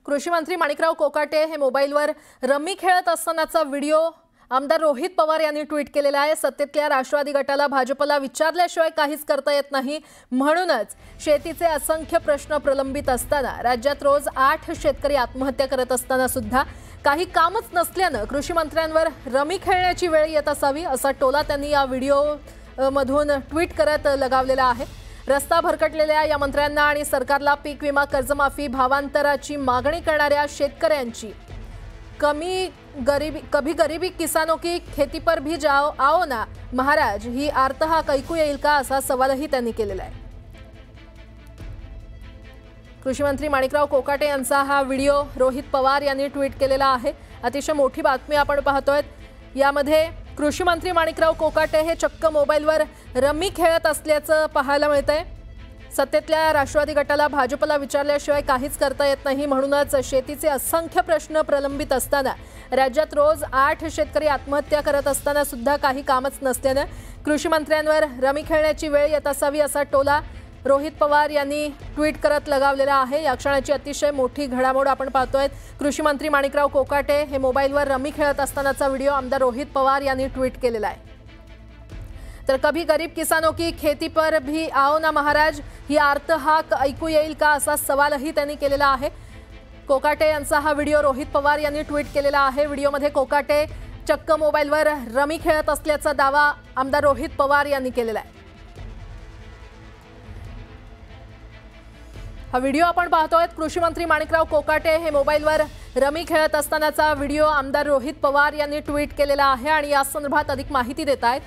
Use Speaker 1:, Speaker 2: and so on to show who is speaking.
Speaker 1: कृषी मंत्री माणिकराव कोकाटे हे मोबाईलवर रमी खेळत असतानाचा व्हिडिओ आमदार रोहित पवार यांनी ट्विट केलेला आहे। सत्तेतल्या राष्ट्रवादी गटाला भाजपला विचारल्याशिवाय काहीच करता येत नाही, म्हणूनच शेतीचे असंख्य प्रश्न प्रलंबित असताना राज्यात रोज 8 शेतकरी आत्महत्या करत असताना सुद्धा काही कामच नसल्याने कृषी मंत्र्यांवर रमी खेळण्याची वेळ येत असावी असा टोला त्यांनी या व्हिडिओ मधून ट्विट करत लगावलेला आहे। रस्ता भरकटलेल्या या मंत्र्यांना आणि सरकारला पीक विमा कर्जमाफी भावांतराची मागणी करणाऱ्या शेतकऱ्यांची कभी गरीबी किसानों की खेती पर भी जाओ आओ ना महाराज ही आर्तहाक ऐकू येईल का असा सवालही त्यांनी केलेला आहे। कृषी मंत्री माणिकराव कोकाटे यांचा हा व्हिडिओ रोहित पवार यांनी ट्विट केलेला आहे। अतिशय मोठी बातमी आपण पाहतोय। यामध्ये कृषी मंत्री माणिकराव कोकाटे हे चक्क मोबाईलवर रमी खेळत असल्याचं पाहायला मिळतंय। सत्तेतल्या राष्ट्रवादी गटाला भाजपला विचारल्याशिवाय काहीच करता येत नाही, म्हणूनच शेतीचे असंख्य प्रश्न प्रलंबित असताना राज्यात रोज 8 शेतकरी आत्महत्या करत असताना सुद्धा काही कामच नसल्याने कृषी मंत्र्यांवर रमी खेळण्याची वेळ येत असावी असा टोला रोहित पवार यांनी ट्विट करत लगावलेला आहे। या क्षणाची अतिशय मोठी घडामोड आपण पाहतोय। कृषी मंत्री माणिकराव कोकाटे हे मोबाईलवर रमी खेळत असतानाचा व्हिडिओ आमदार रोहित पवार यांनी ट्विट केलेला आहे। तर कभी गरीब किसानों की खेती पर भी आओ ना महाराज ही आर्तहाक ऐकू येईल का असा सवालही त्यांनी केलेला आहे। कोकाटे यांचा हा व्हिडिओ रोहित पवार यांनी ट्विट केलेला आहे। व्हिडिओमध्ये कोकाटे चक्क मोबाईलवर रमी खेळत असल्याचा दावा आमदार रोहित पवार यांनी केलेला आहे। हा व्हिडिओ आपण पाहतोय। कृषी मंत्री माणिकराव कोकाटे हे मोबाईलवर रमी खेळत असतानाचा व्हिडिओ आमदार रोहित पवार यांनी ट्विट केलेला आहे आणि या संदर्भात अधिक माहिती देत आहेत